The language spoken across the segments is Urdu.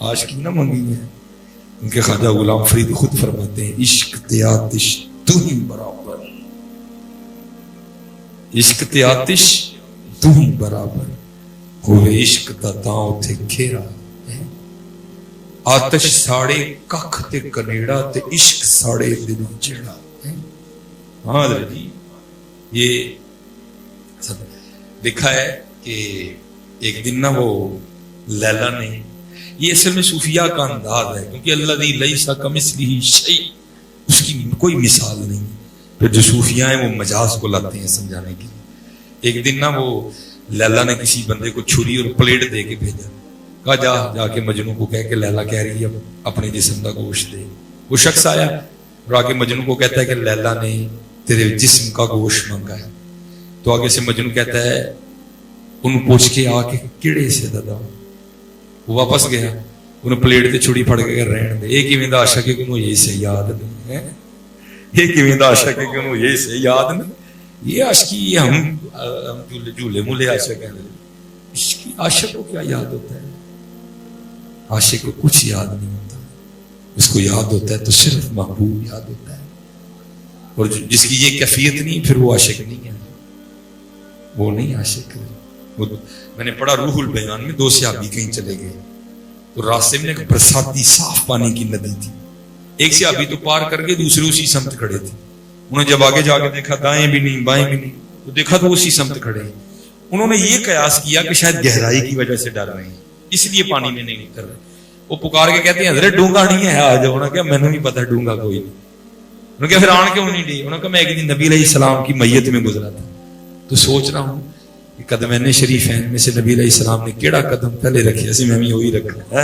عاشقی نہ منگی ہے. ان کے خواجہ غلام فرید خود فرماتے ہیں عشق تے آتش تو ہی برابر، عشق تے آتش تو ہی برابر، ہوئے عشق دا تاں اتھے گھیرا. آتش ساڑے ککھ تے کنیڑا تے عشق ساڑے دل جیڑا. ہاں جی یہ لکھا ہے کہ ایک دن نا وہ لیلا نے، یہ اصل میں صوفیاء کا انداز ہے کیونکہ الذی لیس کمثلہ شیء، اس کی کوئی مثال نہیں. پھر جو صوفیاء ہیں وہ مجاز کو لاتے ہیں سمجھانے کے لیے. ایک دن نا وہ لیلا نے کسی بندے کو چھری اور پلیٹ دے کے بھیجا، کہا جا کے مجنوں کو کہہ کہ لیلا کہہ رہی ہے اپنے جسم کا گوشت دے. وہ شخص آیا اور آگے مجنوں کو کہتا ہے کہ لیلا نے تیرے جسم کا گوشت مانگا ہے. تو آگے سے مجنوں کہتا ہے انہوں پوچھ کے آ کے کیڑے سے دادا. وہ واپس گیا، انہوں پلیٹ تے چھڑی پھڑ کے رہن دے. ایک ہی ویندا عاشق ہے کہ انہوں یہ سے یاد نہیں ہے، ایک ہی ویندا عاشق ہے کہ انہوں یہ سے یاد نہیں. یہ عاشقی یہ ہم جھولے مولے عاشق ہیں. عاشق کو کیا یاد ہوتا ہے؟ عاشق کو کچھ یاد نہیں ہوتا، اس کو یاد ہوتا ہے تو صرف محبوب یاد ہوتا ہے. اور جس کی یہ کیفیت نہیں پھر وہ عاشق نہیں ہے، وہ نہیں عاشق ہے. میں نے پڑھا روح البیان میں 2 صحابی کہیں چلے گئے تو راستے میں ایک برساتی صاف پانی کی ندی تھی. ایک صحابی تو پار کر کے دوسرے اسی سمت کھڑے تھے. انہوں نے جب آگے جا کے دیکھا دائیں بھی نہیں بائیں بھی نہیں، تو دیکھا تو اسی سمت کھڑے ہیں. انہوں نے یہ قیاس کیا کہ شاید گہرائی کی وجہ سے ڈر رہے ہیں اس لیے پانی میں نہیں اتر رہے. وہ پکار کے کہتے ہیں حضرت ڈونگا نہیں ہے آ جاؤ. انہوں نے کہا میں نے بھی پتا ڈونگا کوئی نہیں. انہوں نے کہا پھر آن کیوں نہیں ڈی؟ انہوں نے کہا میں ایک دن نبی علیہ السلام کی میت میں گزرا تھا تو سوچ رہا ہوں کہ قدمین شریفین میں سے نبی علیہ السلام نے کیڑا قدم پہلے رکھے اسی میں بھی وہی رکھا.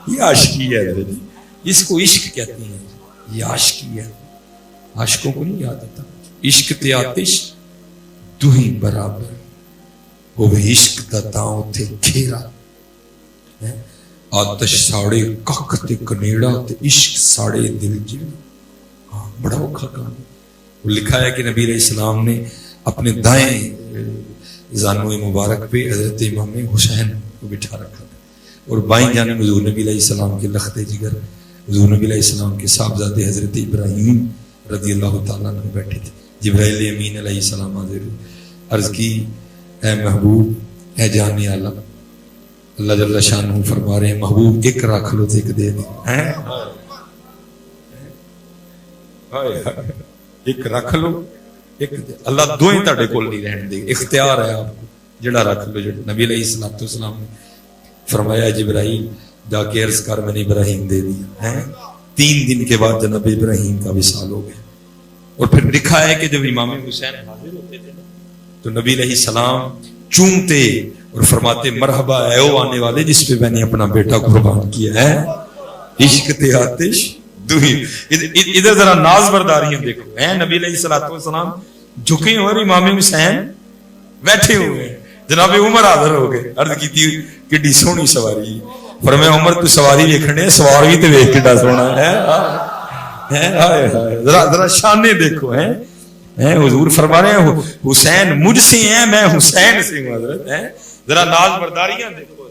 یہ عاشقی ہے حضرت، اس کو عشق کہتے ہیں. یہ عاشقی ہے، عاشقوں کو نہیں یاد آتا. عشق تے آتش تو ہی برابر، ہوئے عشق دا تاں اتھے گھیرا. آتش ساڑے ککھ تے کنیڑا تے عشق ساڑے دل جیڑا. بڑا اوکھا کام. وہ لکھا ہے کہ نبی علیہ السلام نے اپنے دائیں زانو مبارک پہ حضرت امام حسین کو بٹھا رکھا تھا اور بائیں جانب حضور نبی علیہ السلام کے لخت جگر حضور نبی علیہ السلام کے صاحبزادے حضرت ابراہیم رضی اللہ تعالیٰ عنہ بیٹھے تھے. جبرائیل امین علیہ السلام حاضر عرض کی اے محبوب اے جان اعلیٰ. اللہ جل شانہ فرما رہے ہیں محبوب ایک رکھ لو تو ایک دے دیں. ایک رکھ لو ایک اللہ دوئیں تاڑے کول نہیں رہن دے. اختیار ہے آپ کو جڑا رکھ لو. جڑا نبی علیہ السلام نے فرمایا جبرائیل جا کے عرض کر میں نے ابراہیم دے دیا. 3 دن کے بعد جناب ابراہیم کا وصال ہو گیا. اور پھر لکھا ہے کہ جب امام حسین حاضر ہوتے تھے تو نبی علیہ السلام چومتے اور فرماتے مرحبا اے او آنے والے جس پہ میں نے اپنا بیٹا قربان کیا ہے. عشق تے آتش ادھر ذرا ناز برداریاں دیکھو. نبی علیہ السلام جھکے اور امام حسین بیٹھے ہوئے. جناب عمر حاضر ہو گئے. عرض کی تھی کڈی سونی سواری. فرمایا عمر تو سواری دیکھنے سوار بھی تو دیکھ کڈا سونا ہے. ذرا شانے دیکھو. حضور فرما رہے ہیں حسین مجھ سے ہیں میں حسین سے ہوں. حضرت ذرا ناز برداریاں دیکھو.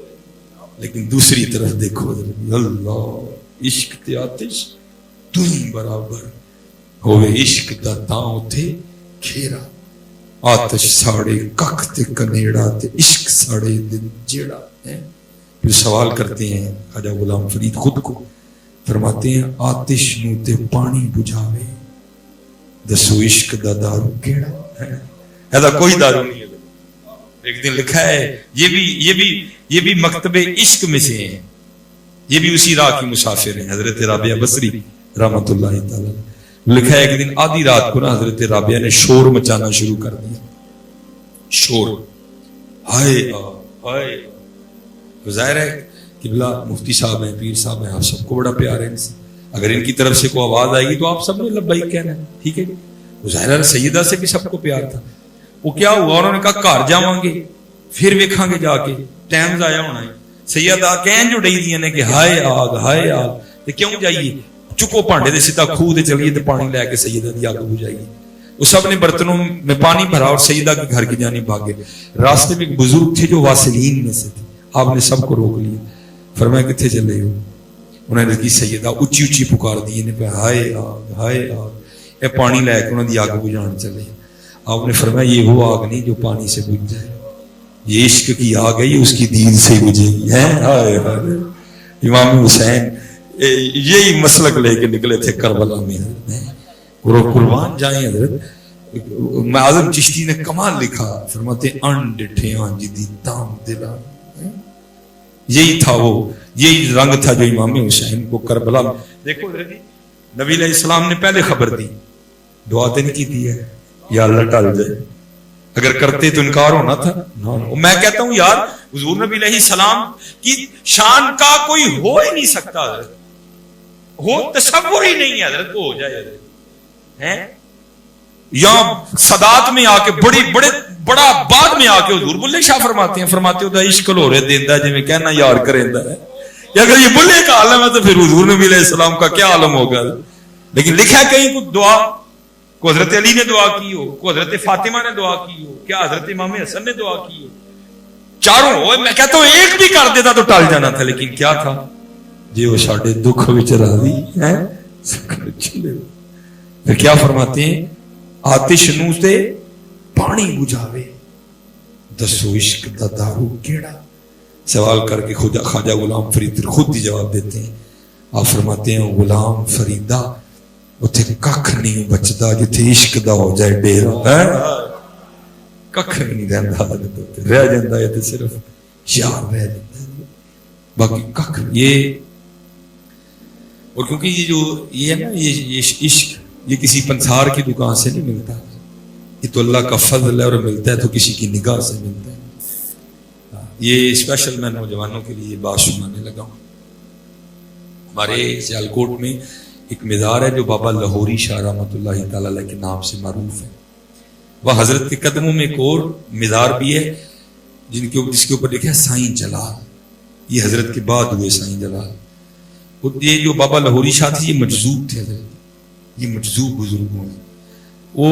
لیکن دوسری طرف دیکھو اللہ عشق تے آتش تو ہی برابر، ہوئے عشق دا تاں اتھے گھیرا. آتش ساڑے ککھ تے کنیڑا تے عشق ساڑے دل جیڑا. پھر سوال کرتے ہیں خواجہ غلام فرید خود کو. فرماتے ہیں آتش نو تے پانی بجھاوے دسو عشق دا دارو کیڑا. ایسا کوئی دارو نہیں ہے. ایک دن لکھا ہے یہ بھی مکتب عشق میں سے ہیں. یہ بھی اسی راہ کی مسافر ہیں. حضرت رابعہ بصری رحمت اللہ تعالی لکھا ہے ایک دن آدھی رات کو نا حضرت رابعہ نے شور مچانا شروع کر دیا. شور ہائے ہائے. ظاہر ہے قبلہ مفتی صاحب ہیں پیر صاحب ہیں آپ سب کو بڑا پیار ہے ان سے. اگر ان کی طرف سے کوئی آواز آئے گی تو آپ سب نے لبیک کہنا ہے. ٹھیک ہے. ظاہر ہے سیدہ سے بھی سب کو پیار تھا. وہ کیا ہوا انہوں نے کہا گھر جاواں گے پھر ویکھاں گے جا کے ٹائم ضائع ہونا ہے. سیدہ کہن جو ڈئی دیاں نے کہ ہائے آگ ہائے آگ. تے کیوں جائیے چکو پانڈے دے سیدھا کھوہ دے چلیے تے پانی لے کے سیدہ دی آگ بجھائیے. وہ سب نے برتنوں میں پانی بھرا اور سیدہ کے گھر کی جانب بھاگے. راستے میں ایک بزرگ تھے جو واصلین میں سے تھے. آپ نے سب کو روک لیا. فرمایا کتنے چلے ہو؟ انہوں نے کی سیدہ اچھی اچھی پکار دی نے پہ ہائے آگ ہائے آگ، یہ پانی لے کے انہوں نے آگ بجھان چلے. آپ نے فرمایا یہ وہ آگ نہیں جو پانی سے بجھ جائے، یہ عشق کی آگ ہے، یہ اس کی دین سے بجھے گی. ہائے ہائے. امام حسین یہی مسلک لے کے نکلے تھے کربلا میں. قربان جائیں حضرت اعظم چشتی نے کمال لکھا، فرماتے انڈٹھے جدی تام دلا. یہی تھا وہ، یہی رنگ تھا جو امام حسین کو کربلا. دیکھو نبی علیہ السلام نے پہلے خبر دی، دعا تو نہیں کی دی ہے یا اللہ ٹال جائے، اگر کرتے تو انکار ہونا تھا. میں کہتا ہوں یار حضور نبی علیہ السلام کی شان کا کوئی ہو ہی نہیں سکتا حضرت، ہو تصور ہی نہیں ہے حضرت کو ہو جائے حضرت. یا صدات میں آ کے بڑا بعد میں آ کے حضور بلے شاہ فرماتے ہیں، فرماتے ہوتا عشق لو رہے دیندہ جی میں کہنا یار کرندہ ہے. یا اگر یہ بلے کا عالم ہے تو پھر حضور نبی علیہ السلام کا کیا عالم ہوگا. لیکن لکھا ہے کہیں کو دعا کو حضرت علی نے دعا کی ہو، کو حضرت فاطمہ نے دعا کی ہو، کیا حضرت امام حسن نے دعا کی ہو، چاروں ہو. میں کہتا ہوں ایک بھی کر دیتا تو ٹال جانا تھا، لیکن کیا تھا جی وہ ساڑھے دکھ وچ راضی ہے. پھر کیا فرماتے ہیں، آتش نو سے پانی بجھاوے دسو عشق دا دارو کیڑا. سوال کر کے خواجہ غلام فرید خود ہی جواب دیتے ہیں. آپ فرماتے ہیں غلام فریدہ اتنے ککھ نہیں بچتا جتنے عشق دا ہو جائے ڈیرا، ککھ نہیں رہتا، رہ جاتا ہے تو صرف یار رہ جاتا ہے، باقی ککھ. یہ اور کیونکہ یہ جو یہ ہے نا یہ عشق یہ کسی پنسار کی دکان سے نہیں ملتا، یہ تو اللہ کا فضل ہے، اور ملتا ہے تو کسی کی نگاہ سے ملتا ہے. یہ اسپیشل میں نوجوانوں کے لیے بات سنانے لگا ہوں. ہمارے سیالکوٹ میں ایک مزار ہے جو بابا لاہوری شاہ رحمۃ اللہ تعالی علیہ کے نام سے معروف ہے. وہ حضرت کے قدموں میں ایک اور مزار بھی ہے جس کے اوپر لکھا ہے سائیں جلال. یہ حضرت کے بعد ہوئے سائیں جلال. یہ جو بابا لاہوری شاہ تھے یہ مجذوب تھے، یہ مجذوب بزرگ ہیں، وہ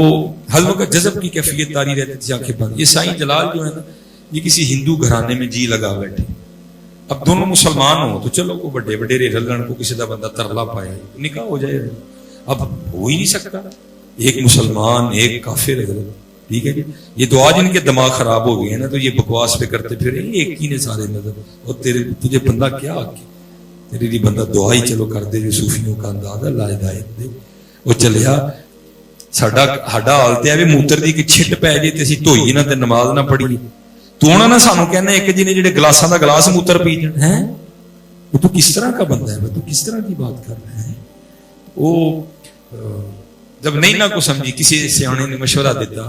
حلوہ کا جذب کی کیفیت تاری رہتی تھی آنکھیں بند. یہ سائیں جلال جو ہے نا یہ کسی ہندو گھرانے میں جی لگا بیٹھے. اب دونوں مسلمان ہو تو چلو کو بڑے بڑے رلن کو کسی دا بندہ ترلا پائے نکاح ہو جائے. اب ہو ہی نہیں سکتا، ایک مسلمان ایک کافر ہے، ٹھیک ہے جی. یہ تو آج ان کے دماغ خراب ہو گئے ہیں نا تو یہ بکواس پہ کرتے پھر ایک ہی نے سارے نظر. اور تجھے بندہ کیا آگے تیرے لیے بندہ دعا ہی چلو کر دے جو صوفیوں کا انداز ہے، لا ہدایت دے. وہ چلیا ساڈا حالت ہے بھی موتر دی کہ چھٹ پی جائے تے اسی دھوئی نہ تے نماز نہ پڑھی. تو انہوں نے سانو کہنا ایک جی نے جڑے گلاساں دا گلاس موتر پی جان ہے، وہ تو کس طرح کا بندہ ہے، تو کس طرح کی بات کر رہے ہیں. وہ جب نہیں نہ کو سمجھی کسی سیانے نے مشورہ دیتا،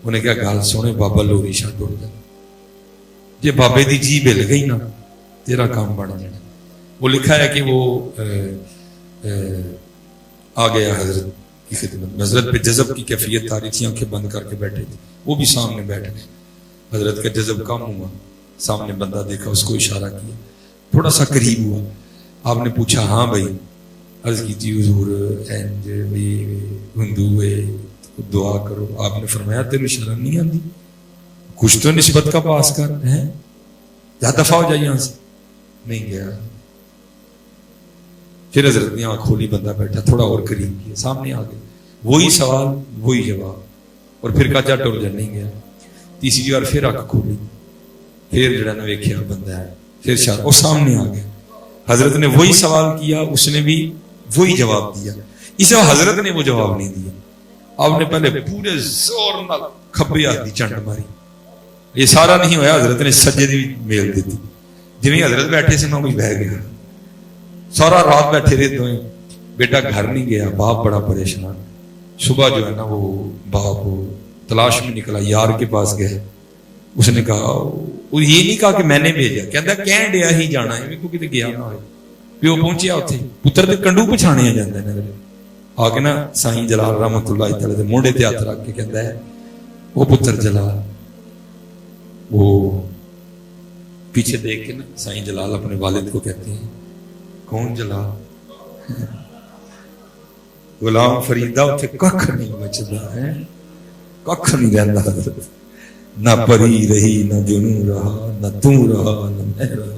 انہیں کیا گل سونے بابا لاہوری شاہ ٹر جا جی بابے دی جی مل گئی نا تیرا کام بڑھ جانا. وہ لکھا ہے کہ وہ آ گیا حضرت کی خدمت، حضرت پہ جذب کی کیفیت تاری تھی، آنکھیں بند کر کے بیٹھے تھے، وہ بھی سامنے بیٹھ گئے. حضرت کا جذب کم ہوا، سامنے بندہ دیکھا، اس کو اشارہ کیا، تھوڑا سا قریب ہوا. آپ نے پوچھا ہاں بھائی، عرض کی تھی حضور ہندو ہے دعا کرو. آپ نے فرمایا تیرے شرم نہیں آتی، کچھ تو نسبت کا پاس کر ہے، جا دفعہ ہو جائے یہاں سے. نہیں گیا. پھر حضرت نے آنکھ کھولی، بندہ بیٹھا، تھوڑا اور قریب کیا، سامنے آ گئے، وہی سوال وہی جواب، اور پھر کہا جا ٹر جا. نہیں گیا. تیسری بار پھر آنکھ کھولی، پھر جڑا نے ویکھیا بندہ ہے، پھر شاہ وہ سامنے آ گیا. حضرت نے وہی سوال کیا، اس نے بھی وہی جواب دیا. اسے حضرت نے وہ جواب نہیں دیا. آپ نے پہلے پورے زور نال کھبے ہاتھ دی چنڈ ماری. یہ سارا نہیں ہویا، حضرت نے سجے دی میل دیتی. جویں حضرت بیٹھے سے میں وہی بہ گیا. سارا رات بیٹھے رہے دوئیں. بیٹا گھر نہیں گیا، باپ بڑا پریشان. صبح جو ہے نا وہ باپ تلاش میں نکلا، یار کے پاس گئے. اس نے کہا، وہ یہ نہیں کہا کہ میں نے بھیجا، کہتا کہن ڈیا ہی جانا ہے، کو کتے گیا نہ ہوئے. پیو پہنچیا اتھے، پتر تے کنڈو پچھانے آ جاندے نے. آ کے نا سائیں جلال رحمت اللہ تعالی دے موڑے تے ہاتھ رکھ کے کہتا ہے، وہ پتر جلال. وہ پیچھے دیکھ کے نا سائیں جلال اپنے والد کو کہتے ہیں، کون جلال؟ غلام فریدہ اتھے ککھ نہیں بچدا ہے، ککھ نہیں رہندا. نہ پری رہی، نہ جنوں رہا، نہ تو رہا، نہ میں رہا.